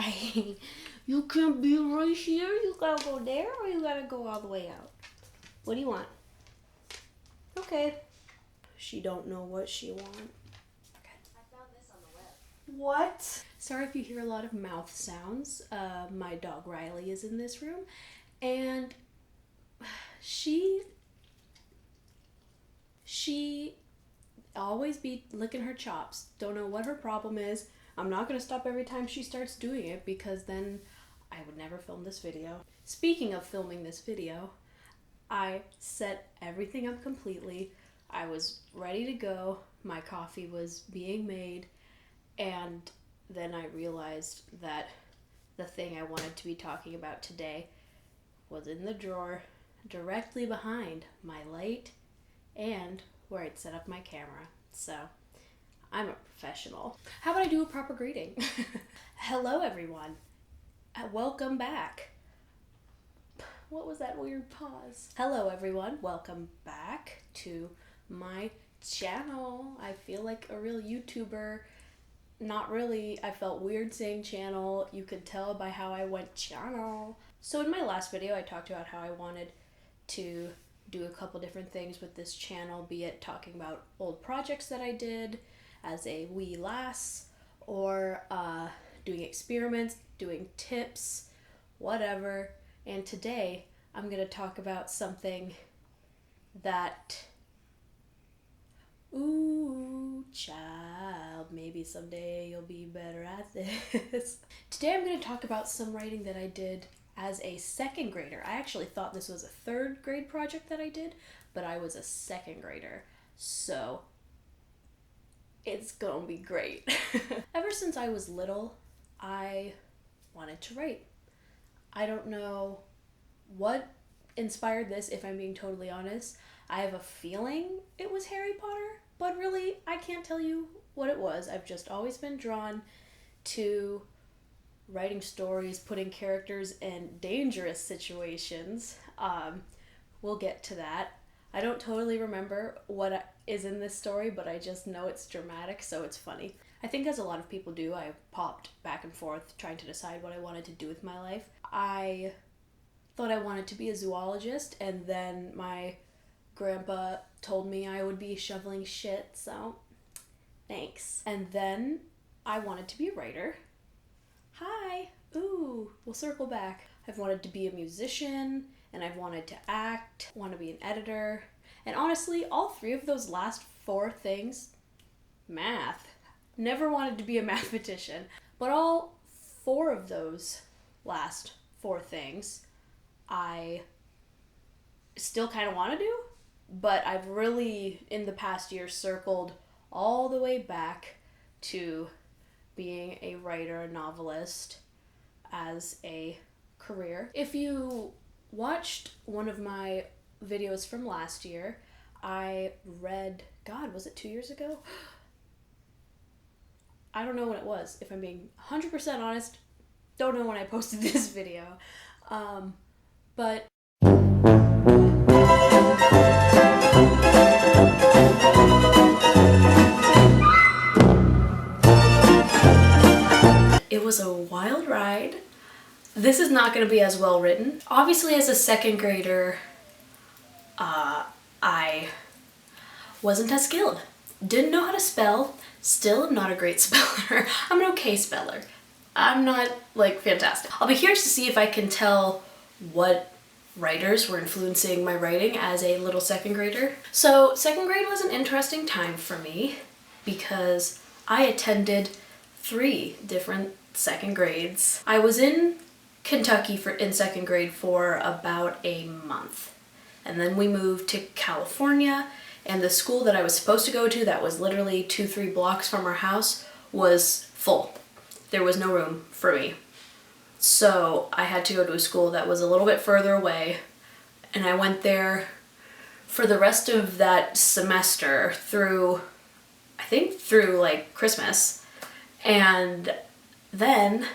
right. You can be right here. You gotta go there, or you gotta go all the way out. What do you want? Okay. She don't know what she want. Okay. I found this on the web. What? Sorry if you hear a lot of mouth sounds. My dog Riley is in this room, and she always be licking her chops. Don't know what her problem is. I'm not gonna stop every time she starts doing it because then I would never film this video. Speaking of filming this video, I set everything up completely. I was ready to go. My coffee was being made, and then I realized that the thing I wanted to be talking about today was in the drawer directly behind my light and where I'd set up my camera. So I'm a professional. How about I do a proper greeting? Hello everyone. Welcome back. What was that weird pause? Hello everyone. Welcome back to my channel. I feel like a real YouTuber. Not really. I felt weird saying channel. You could tell by how I went channel. So in my last video I talked about how I wanted to do a couple different things with this channel, be it talking about old projects that I did as a wee lass, or doing experiments, doing tips, whatever. And today I'm gonna talk about something that, ooh, child, maybe someday you'll be better at this. Today I'm gonna talk about some writing that I did as a second grader. I actually thought this was a third grade project that I did, but I was a second grader. So it's gonna be great. Ever since I was little, I wanted to write. I don't know what inspired this, if I'm being totally honest. I have a feeling it was Harry Potter, but really I can't tell you what it was. I've just always been drawn to writing stories, putting characters in dangerous situations. We'll get to that. I don't totally remember what is in this story, but I just know it's dramatic, so it's funny. I think as a lot of people do, I popped back and forth trying to decide what I wanted to do with my life. I thought I wanted to be a zoologist, and then my grandpa told me I would be shoveling shit, so thanks. And then I wanted to be a writer. Hi! Ooh, we'll circle back. I've wanted to be a musician, and I've wanted to act, want to be an editor, and honestly, all three of those last four things, math. Never wanted to be a mathematician, but all four of those last four things I still kind of want to do, but I've really, in the past year, circled all the way back to being a writer, a novelist, as a career. If you watched one of my videos from last year, I read, God, was it 2 years ago? I don't know when it was. If I'm being 100% honest, don't know when I posted this video. But it was a wild ride. This is not going to be as well written. Obviously, as a second grader, I wasn't as skilled. Didn't know how to spell. Still am not a great speller. I'm an okay speller. I'm not, like, fantastic. I'll be curious to see if I can tell what writers were influencing my writing as a little second grader. So, second grade was an interesting time for me because I attended 3 different second grades. I was in Kentucky in second grade for about a month. And then we moved to California, and the school that I was supposed to go to that was literally 2-3 blocks from our house was full. There was no room for me. So I had to go to a school that was a little bit further away, and I went there for the rest of that semester through like Christmas. And then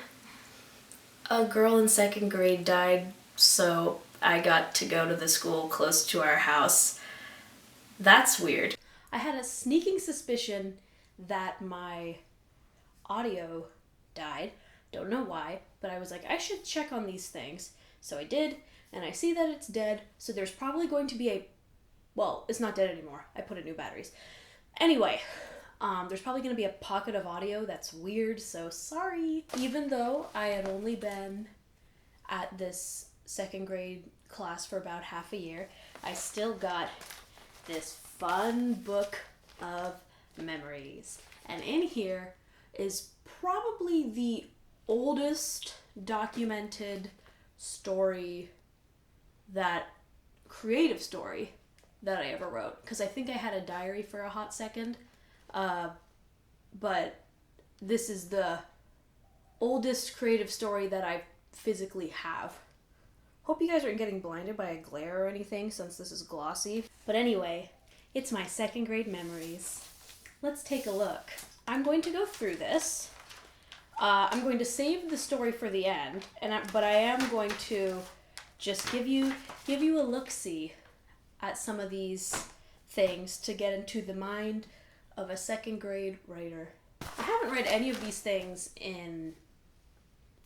a girl in second grade died, so I got to go to the school close to our house. That's weird. I had a sneaking suspicion that my audio died, Don't know why, but I was like, I should check on these things. So I did, and I see that it's dead, so there's probably going to be well, it's not dead anymore. I put in new batteries. Anyway, there's probably going to be a pocket of audio that's weird, so sorry. Even though I had only been at this second grade class for about half a year, I still got this fun book of memories. And in here is probably the oldest documented creative story that I ever wrote. Because I think I had a diary for a hot second. But this is the oldest creative story that I physically have. Hope you guys aren't getting blinded by a glare or anything since this is glossy. But anyway, it's my second grade memories. Let's take a look. I'm going to go through this. I'm going to save the story for the end, but I am going to just give you a look-see at some of these things to get into the mind of a second grade writer. I haven't read any of these things in,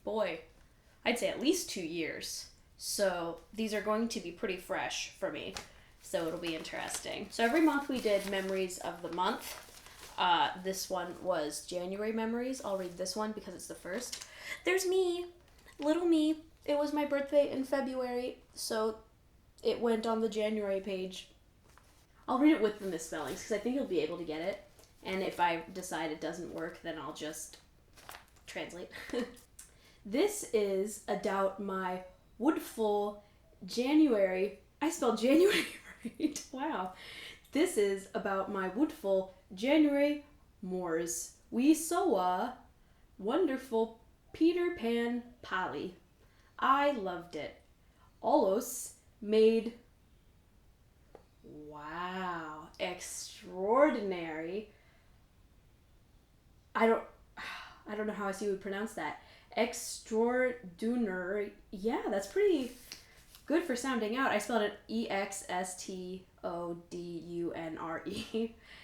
I'd say at least 2 years. So these are going to be pretty fresh for me. So it'll be interesting. So every month we did memories of the month. This one was January memories. I'll read this one because it's the first. There's me, little me. It was my birthday in February, so it went on the January page. I'll read it with the misspellings because I think you'll be able to get it. And if I decide it doesn't work, then I'll just translate. This is about my woodful January. I spelled January right. Wow. This is about my woodful January moors. We saw wonderful Peter Pan Polly. I loved it. Allos made extraordinary. I don't know how else you would pronounce that. Extraordinary. Yeah, that's pretty good for sounding out. I spelled it Extodunre.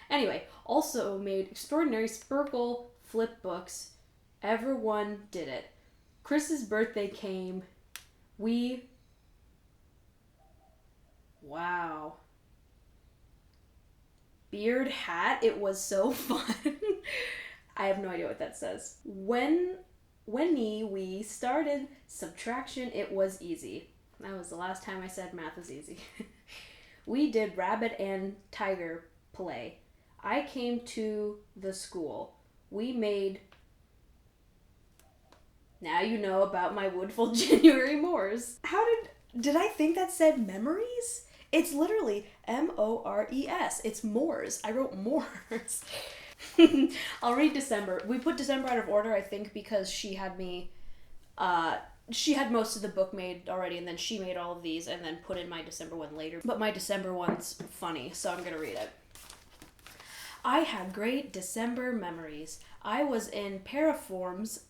Anyway, also made extraordinary Spurkle flip books. Everyone did it. Chris's birthday came. Wow. Beard hat. It was so fun. I have no idea what that says. When we started subtraction, it was easy. That was the last time I said math is easy. We did rabbit and tiger play. I came to the school. We made... Now you know about my woodful January moors. Did I think that said memories? It's literally M-O-R-E-S. It's moors. I wrote moors. I'll read December. We put December out of order, I think, because she had most of the book made already, and then she made all of these and then put in my December one later. But my December one's funny, so I'm gonna read it. I had great December memories. I was in paraforms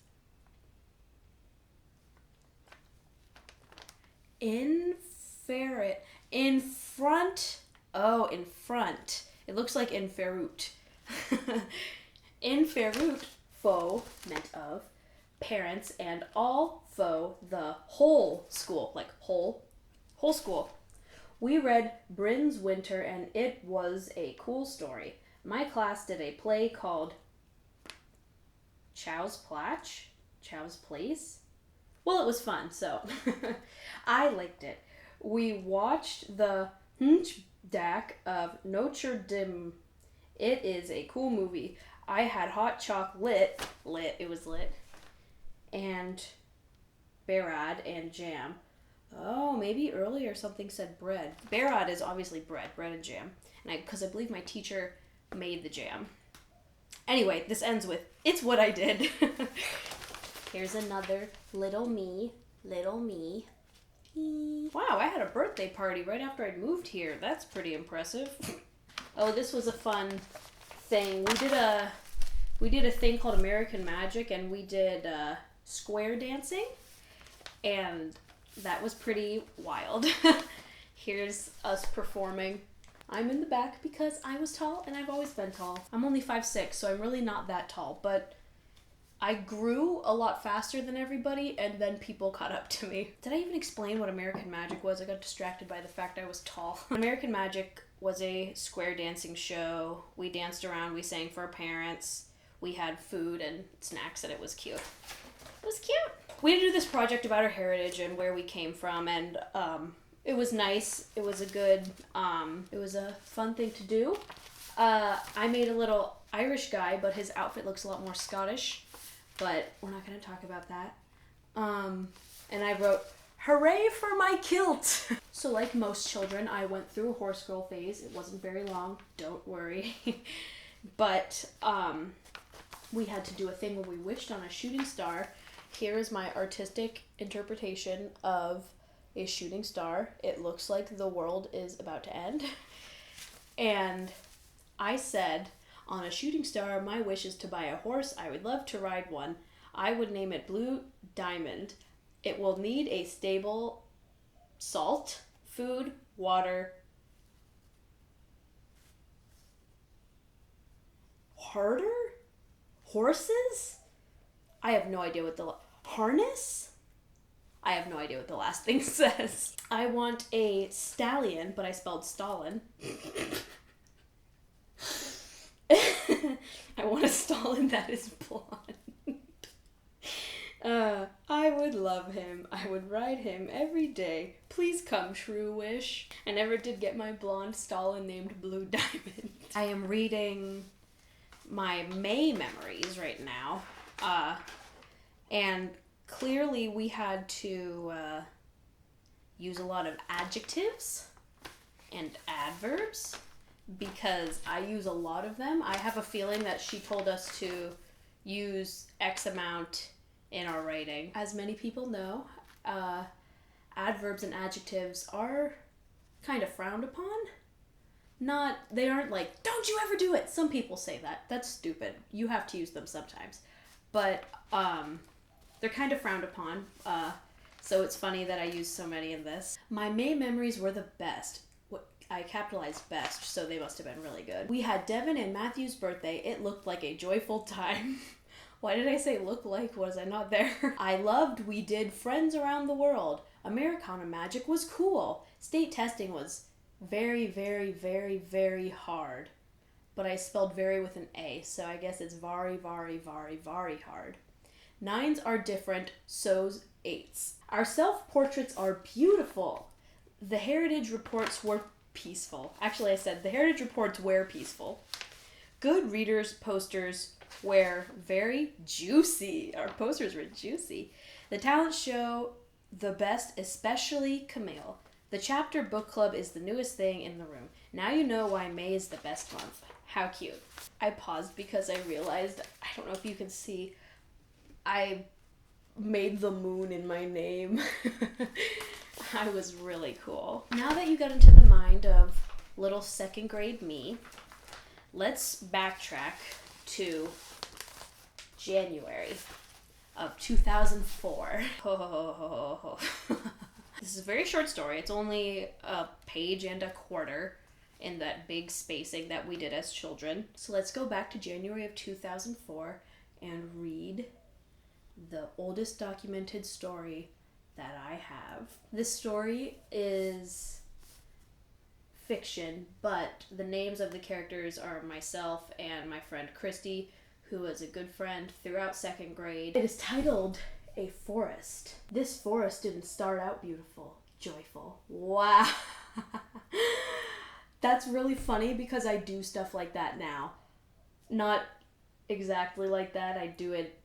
in front. It looks like in Ferut. In Ferut, faux meant of, parents, and all faux, the whole school, like whole school. We read Bryn's Winter, and it was a cool story. My class did a play called Chow's Place. Well, it was fun, so I liked it. We watched the Hunchback of Notre Dame. It is a cool movie. I had hot chocolate, it was lit, and Barad and jam. Oh, maybe earlier something said bread. Barad is obviously bread and jam. And because I believe my teacher made the jam. Anyway, this ends with, it's what I did. Here's another little me. Wow, I had a birthday party right after I'd moved here. That's pretty impressive. Oh, this was a fun thing. We did a thing called American Magic, and we did square dancing, and that was pretty wild. Here's us performing. I'm in the back because I was tall, and I've always been tall. I'm only 5'6", so I'm really not that tall, but I grew a lot faster than everybody, and then people caught up to me. Did I even explain what American Magic was? I got distracted by the fact I was tall. American Magic was a square dancing show. We danced around, we sang for our parents, we had food and snacks, and it was cute. It was cute. We had to do this project about our heritage and where we came from, and it was nice. It was a good, it was a fun thing to do. I made a little Irish guy, but his outfit looks a lot more Scottish, but we're not going to talk about that. And I wrote, "Hooray for my kilt!" So like most children, I went through a horse girl phase. It wasn't very long, don't worry. But we had to do a thing where we wished on a shooting star. Here is my artistic interpretation of a shooting star. It looks like the world is about to end. And I said, on a shooting star, my wish is to buy a horse. I would love to ride one. I would name it Blue Diamond. It will need a stable, salt, food, water, harder? Horses? I have no idea what the harness? I have no idea what the last thing says. I want a stallion, but I spelled Stalin. I want a stallion that is blonde. I would love him. I would ride him every day. Please come, true wish. I never did get my blonde stallion named Blue Diamond. I am reading my May memories right now. And clearly we had to use a lot of adjectives and adverbs because I use a lot of them. I have a feeling that she told us to use X amount in our writing. As many people know, adverbs and adjectives are kind of frowned upon. They aren't like, don't you ever do it. Some people say that. That's stupid. You have to use them sometimes. But they're kind of frowned upon. So it's funny that I use so many in this. My May memories were the best. I capitalized best, so they must have been really good. We had Devin and Matthew's birthday. It looked like a joyful time. Why did I say look like? Was I not there? I loved we did friends around the world. Americana Magic was cool. State testing was very, very, very, very hard. But I spelled very with an A, so I guess it's very, very, very, very hard. 9s are different, so's 8s. Our self-portraits are beautiful. The heritage reports were peaceful. Actually, I said the heritage reports were peaceful. Good readers' posters were very juicy. Our posters were juicy. The talent show, the best, especially Camille. The chapter book club is the newest thing in the room. Now you know why May is the best month. How cute. I paused because I realized, I don't know if you can see, I made the moon in my name. I was really cool. Now that you got into the mind of little second grade me, let's backtrack to January of 2004. This is a very short story. It's only a page and a quarter in that big spacing that we did as children. So let's go back to January of 2004 and read the oldest documented story that I have. This story is fiction, but the names of the characters are myself and my friend Christy, who was a good friend throughout second grade. It is titled A Forest. This forest didn't start out beautiful, joyful. Wow. That's really funny because I do stuff like that now. Not exactly like that. I do it.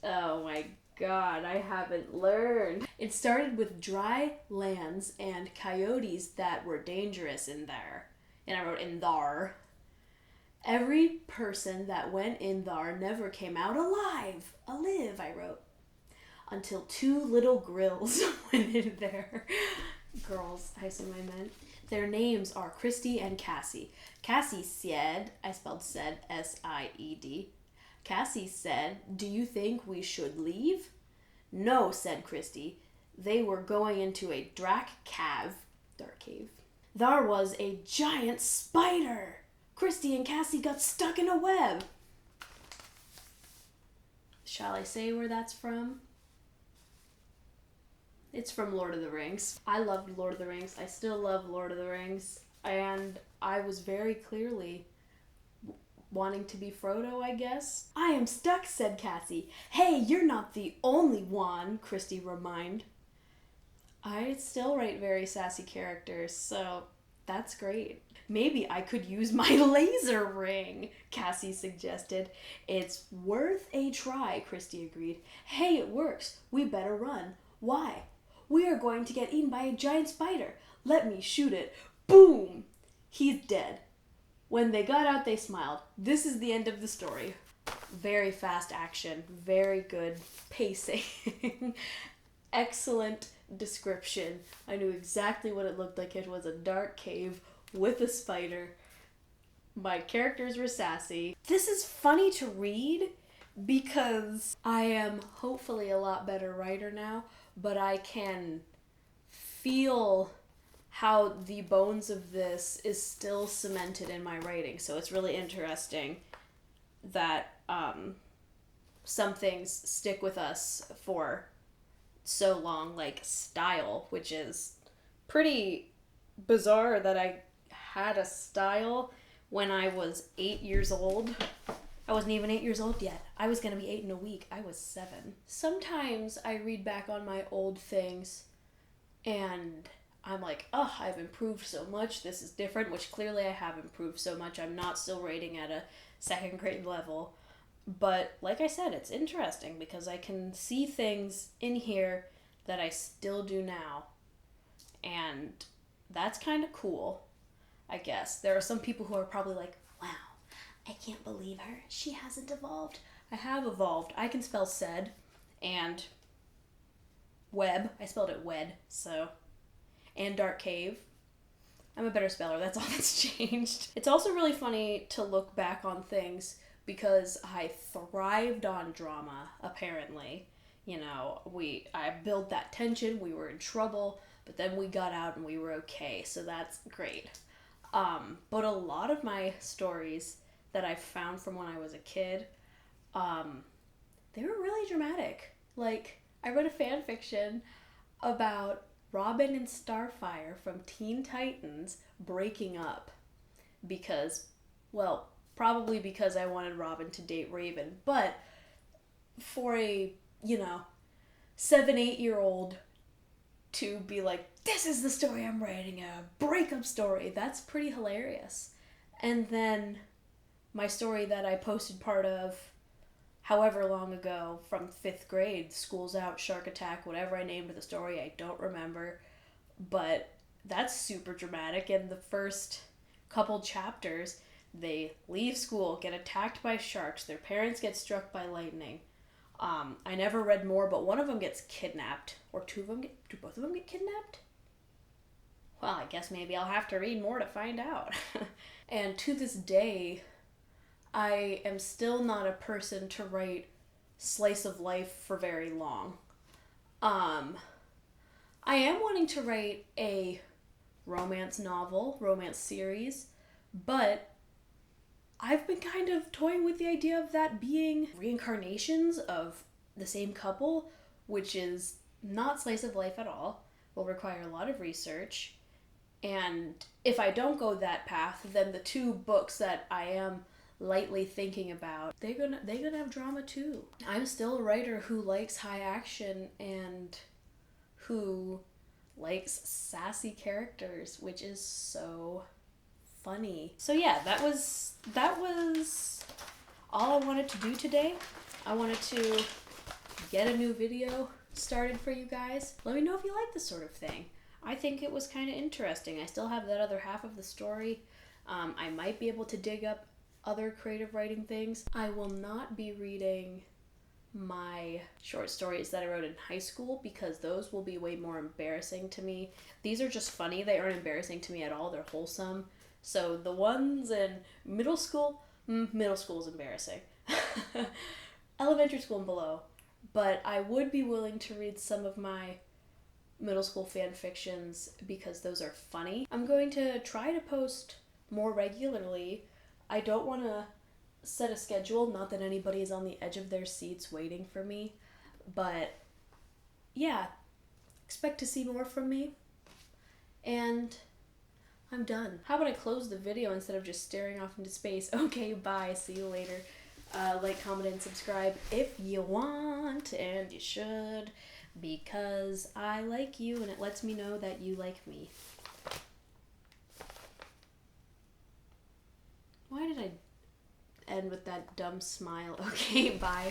Oh my God, I haven't learned. It started with dry lands and coyotes that were dangerous in there. And I wrote in thar. Every person that went in thar never came out alive. Alive, I wrote. Until 2 little grills went in there. Girls, I assume I meant. Their names are Christy and Cassie. Cassie said, I spelled said, S-I-E-D. Cassie said, do you think we should leave? No, said Christy. They were going into a dark cave. There was a giant spider. Christy and Cassie got stuck in a web. Shall I say where that's from? It's from Lord of the Rings. I loved Lord of the Rings. I still love Lord of the Rings. And I was very clearly wanting to be Frodo, I guess. I am stuck, said Cassie. Hey, you're not the only one, Christy reminded. I still write very sassy characters, so that's great. Maybe I could use my laser ring, Cassie suggested. It's worth a try, Christy agreed. Hey, it works. We better run. Why? We are going to get eaten by a giant spider. Let me shoot it. Boom! He's dead. When they got out, they smiled. This is the end of the story. Very fast action. Very good pacing. Excellent description. I knew exactly what it looked like. It was a dark cave with a spider. My characters were sassy. This is funny to read because I am hopefully a lot better writer now, but I can feel how the bones of this is still cemented in my writing. So it's really interesting that some things stick with us for so long, like style, which is pretty bizarre that I had a style when I was 8 years old. I wasn't even 8 years old yet. I was going to be 8 in a week. I was 7. Sometimes I read back on my old things and I'm like, oh, I've improved so much. This is different, which clearly I have improved so much. I'm not still rating at a second grade level. But like I said, it's interesting because I can see things in here that I still do now. And that's kind of cool, I guess. There are some people who are probably like, wow, I can't believe her. She hasn't evolved. I have evolved. I can spell said and web. I spelled it wed, so. And dark cave. I'm a better speller. That's all that's changed. It's also really funny to look back on things because I thrived on drama, apparently. You know, I built that tension, we were in trouble, but then we got out and we were okay, so that's great. But a lot of my stories that I found from when I was a kid, they were really dramatic. Like, I read a fan fiction about Robin and Starfire from Teen Titans breaking up because, well, probably because I wanted Robin to date Raven, but for a, 7-8-year-old to be like, this is the story I'm writing, a breakup story, that's pretty hilarious. And then my story that I posted part of however long ago from 5th grade, School's Out, Shark Attack, whatever I named the story, I don't remember, but that's super dramatic. In the first couple chapters, they leave school, get attacked by sharks, their parents get struck by lightning. I never read more, but one of them gets kidnapped. Or do both of them get kidnapped? Well, I guess maybe I'll have to read more to find out. And to this day, I am still not a person to write slice of life for very long. I am wanting to write a romance novel, romance series, but I've been kind of toying with the idea of that being reincarnations of the same couple, which is not slice of life at all, will require a lot of research, and if I don't go that path, then the 2 books that I am lightly thinking about, they're gonna have drama too. I'm still a writer who likes high action and who likes sassy characters, which is so funny. So yeah, that was all I wanted to do today. I wanted to get a new video started for you guys. Let me know if you like this sort of thing. I think it was kind of interesting. I still have that other half of the story. I might be able to dig up other creative writing things. I will not be reading my short stories that I wrote in high school because those will be way more embarrassing to me. These are just funny. They aren't embarrassing to me at all. They're wholesome. So the ones in middle school is embarrassing. Elementary school and below. But I would be willing to read some of my middle school fan fictions because those are funny. I'm going to try to post more regularly. I don't want to set a schedule. Not that anybody is on the edge of their seats waiting for me, but yeah, expect to see more from me. And I'm done. How about I close the video instead of just staring off into space? Okay, bye. See you later. Like, comment, and subscribe if you want, and you should, because I like you and it lets me know that you like me. Why did I end with that dumb smile? Okay, bye.